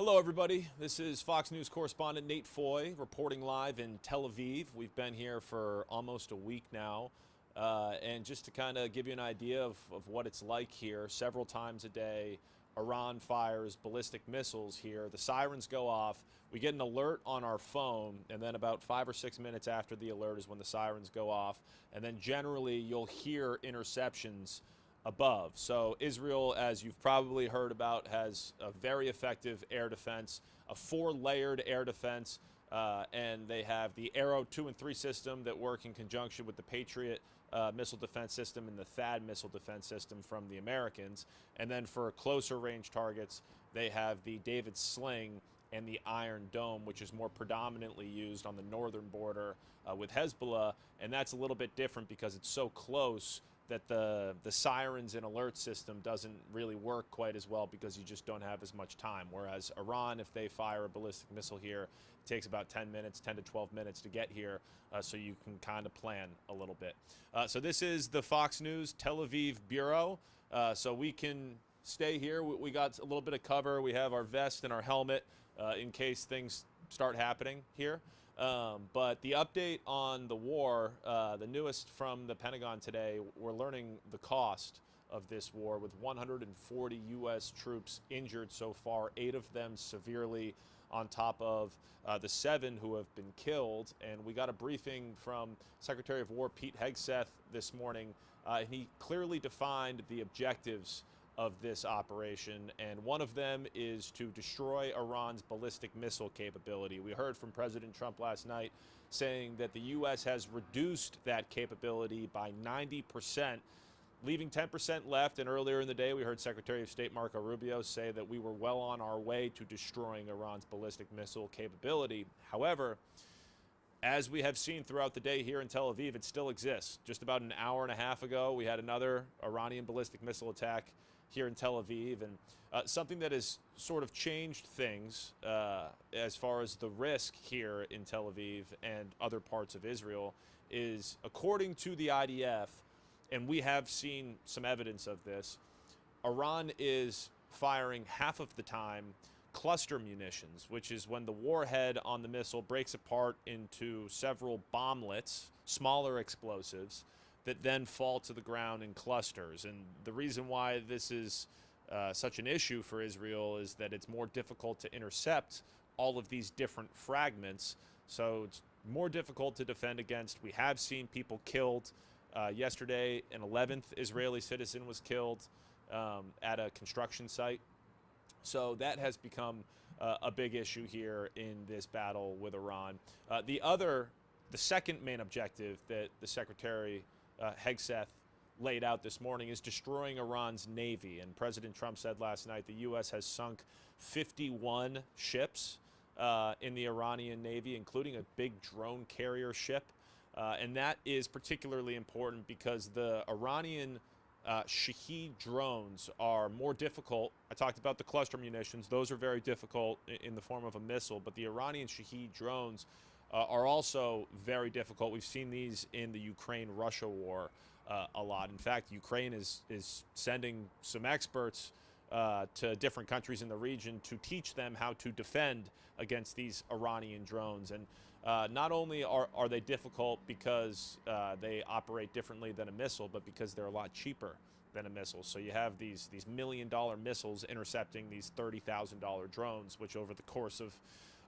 Hello, everybody. This is Fox News correspondent Nate Foy reporting live in Tel Aviv. We've been here for almost a week now. And just to kind of give you an idea of what it's like here, several times a day, Iran fires ballistic missiles here. The sirens go off. We get an alert on our phone, and then about 5 or 6 minutes after the alert is when the sirens go off. And then generally you'll hear interceptions above. So Israel, as you've probably heard about, has a very effective air defense, a 4-layered air defense, and they have the Arrow 2 and 3 system that work in conjunction with the Patriot missile defense system and the THAAD missile defense system from the Americans. And then for closer range targets, they have the David Sling and the Iron Dome, which is more predominantly used on the northern border with Hezbollah. And that's a little bit different because it's so close that the sirens and alert system doesn't really work quite as well because you just don't have as much time. Whereas Iran, if they fire a ballistic missile here, it takes about 10 minutes, 10 to 12 minutes to get here, so you can kind of plan a little bit. So this is the Fox News Tel Aviv Bureau. So we can stay here. We got a little bit of cover. We have our vest and our helmet in case things start happening here. But the update on the war, the newest from the Pentagon today, we're learning the cost of this war with 140 U.S. troops injured so far, 8 of them severely, on top of the 7 who have been killed. And we got a briefing from Secretary of War Pete Hegseth this morning, and he clearly defined the objectives of this operation, and one of them is to destroy Iran's ballistic missile capability. We heard from President Trump last night saying that the U.S. has reduced that capability by 90%, leaving 10% left. And earlier in the day, we heard Secretary of State Marco Rubio say that we were well on our way to destroying Iran's ballistic missile capability. However, as we have seen throughout the day here in Tel Aviv, it still exists. Just about an hour and a half ago, we had another Iranian ballistic missile attack here in Tel Aviv, and something that has sort of changed things as far as the risk here in Tel Aviv and other parts of Israel is, according to the IDF, and we have seen some evidence of this, Iran is firing half of the time cluster munitions, which is when the warhead on the missile breaks apart into several bomblets, smaller explosives, that then fall to the ground in clusters. And the reason why this is such an issue for Israel is that it's more difficult to intercept all of these different fragments, so it's more difficult to defend against. We have seen people killed. Yesterday, an 11th Israeli citizen was killed at a construction site. So that has become a big issue here in this battle with Iran. The second main objective that the Secretary Hegseth laid out this morning is destroying Iran's Navy. And President Trump said last night the U.S. has sunk 51 ships in the Iranian Navy, including a big drone carrier ship. And that is particularly important because the Iranian Shahed drones are more difficult. I talked about the cluster munitions. Those are very difficult in the form of a missile, but the Iranian Shahed drones are also very difficult. We've seen these in the Ukraine-Russia war a lot. In fact, Ukraine is sending some experts to different countries in the region to teach them how to defend against these Iranian drones. And not only are they difficult because they operate differently than a missile, but because they're a lot cheaper than a missile. So you have these $1 million missiles intercepting these $30,000 drones, which over the course of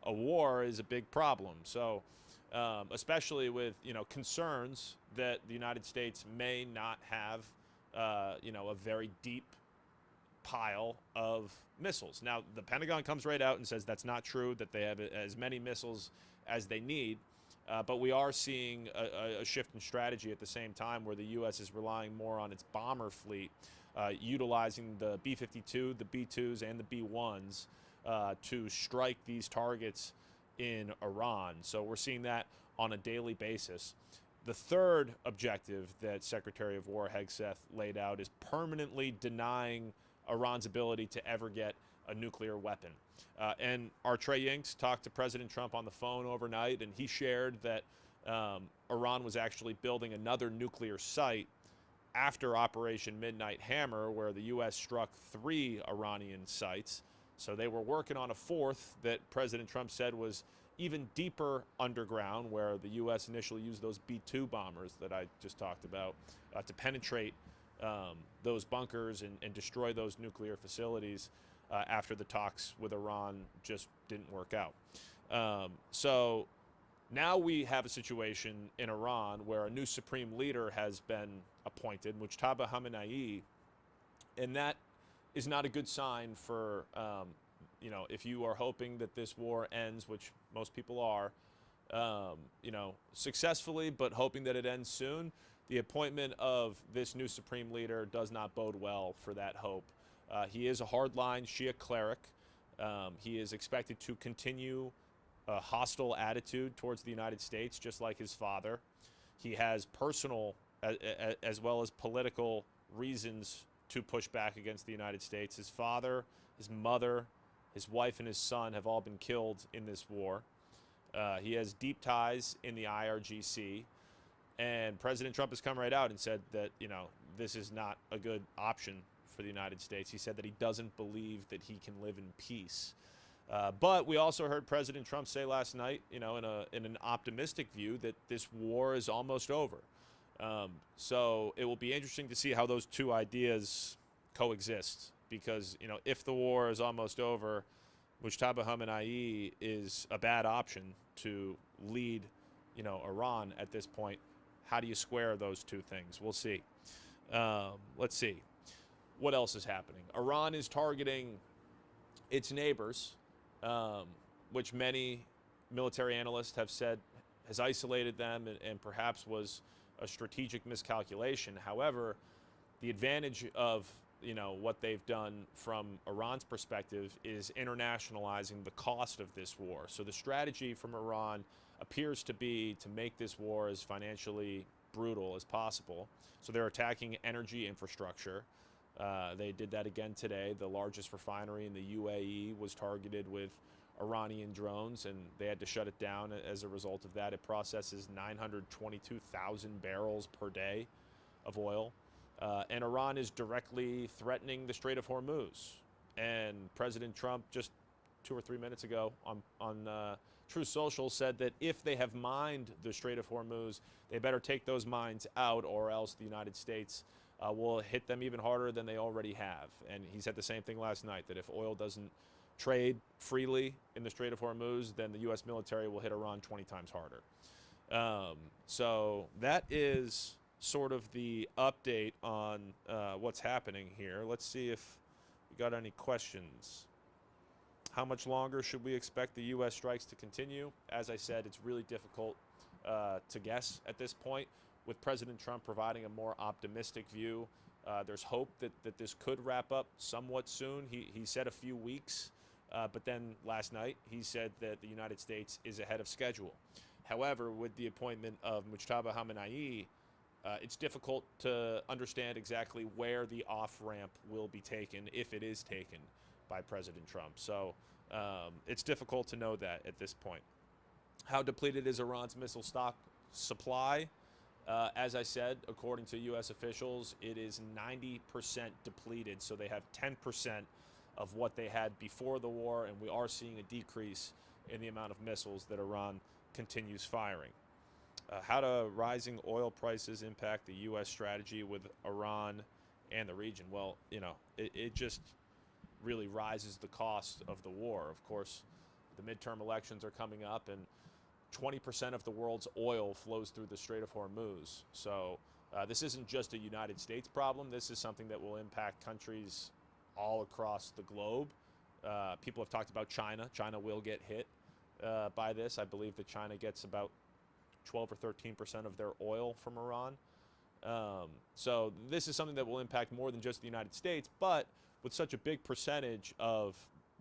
a war is a big problem. So especially with concerns that the United States may not have a very deep pile of missiles. Now, the Pentagon comes right out and says that's not true, that they have as many missiles as they need. But we are seeing a shift in strategy at the same time where the U.S. is relying more on its bomber fleet, utilizing the B-52, the B-2s, and the B-1s to strike these targets in Iran. So we're seeing that on a daily basis. The third objective that Secretary of War Hegseth laid out is permanently denying Iran's ability to ever get a nuclear weapon. And our Trey Yinks talked to President Trump on the phone overnight, and he shared that Iran was actually building another nuclear site after Operation Midnight Hammer, where the U.S. struck 3 Iranian sites. So they were working on a fourth that President Trump said was even deeper underground, where the U.S. initially used those B-2 bombers that I just talked about to penetrate those bunkers and destroy those nuclear facilities after the talks with Iran just didn't work out. So now we have a situation in Iran where a new supreme leader has been appointed, Mujtaba Khamenei, and that is not a good sign for, if you are hoping that this war ends, which most people are, successfully, but hoping that it ends soon. The appointment of this new supreme leader does not bode well for that hope. He is a hardline Shia cleric. He is expected to continue a hostile attitude towards the United States, just like his father. He has personal as well as political reasons to push back against the United States. His father, his mother, his wife, and his son have all been killed in this war. He has deep ties in the IRGC. And President Trump has come right out and said that, this is not a good option for the United States. He said that he doesn't believe that he can live in peace. But we also heard President Trump say last night, in an optimistic view, that this war is almost over. So it will be interesting to see how those two ideas coexist. Because, if the war is almost over, Mujtaba Khamenei is a bad option to lead, Iran at this point. How do you square those two things? We'll see. Let's see. What else is happening? Iran is targeting its neighbors, which many military analysts have said has isolated them and perhaps was a strategic miscalculation. However, the advantage of what they've done from Iran's perspective is internationalizing the cost of this war. So the strategy from Iran appears to be to make this war as financially brutal as possible. So they're attacking energy infrastructure. They did that again today. The largest refinery in the UAE was targeted with Iranian drones, and they had to shut it down as a result of that. It processes 922,000 barrels per day of oil. And Iran is directly threatening the Strait of Hormuz. And President Trump, just 2 or 3 minutes ago on True Social, said that if they have mined the Strait of Hormuz, they better take those mines out, or else the United States will hit them even harder than they already have. And he said the same thing last night, that if oil doesn't trade freely in the Strait of Hormuz, then the U.S. military will hit Iran 20 times harder. So that is sort of the update on what's happening here. Let's see if we got any questions. How much longer should we expect the U.S. strikes to continue? As I said, it's really difficult to guess at this point. With President Trump providing a more optimistic view, there's hope that this could wrap up somewhat soon. He said a few weeks, but then last night he said that the United States is ahead of schedule. However, with the appointment of Mujtaba Khamenei, it's difficult to understand exactly where the off-ramp will be taken, if it is taken by President Trump. So it's difficult to know that at this point. How depleted is Iran's missile stock supply? As I said, according to U.S. officials, it is 90% depleted. So they have 10% of what they had before the war, and we are seeing a decrease in the amount of missiles that Iran continues firing. How do rising oil prices impact the U.S. strategy with Iran and the region? Well, it just really rises the cost of the war. Of course, the midterm elections are coming up, and 20% of the world's oil flows through the Strait of Hormuz. So this isn't just a United States problem. This is something that will impact countries all across the globe. People have talked about China. China will get hit by this. I believe that China gets about 12 or 13% of their oil from Iran. So this is something that will impact more than just the United States, but with such a big percentage of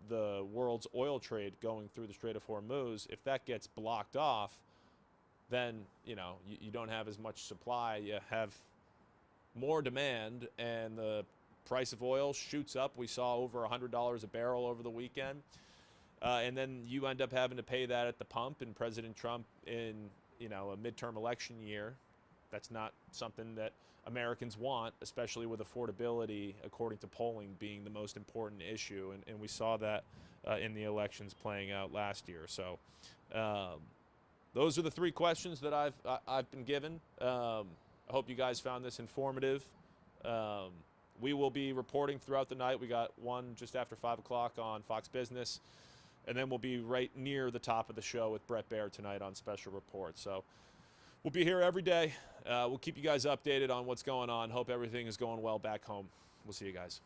the world's oil trade going through the Strait of Hormuz, if that gets blocked off, then you don't have as much supply. You have more demand, and the price of oil shoots up. We saw over $100 a barrel over the weekend, and then you end up having to pay that at the pump. And President Trump, in a midterm election year, That's not something that Americans want, especially with affordability, according to polling, being the most important issue. And we saw that in the elections playing out last year. So those are the 3 questions that I've been given. I hope you guys found this informative. We will be reporting throughout the night. We got one just after 5 o'clock on Fox Business. And then we'll be right near the top of the show with Brett Baer tonight on Special Report. So we'll be here every day. We'll keep you guys updated on what's going on. Hope everything is going well back home. We'll see you guys.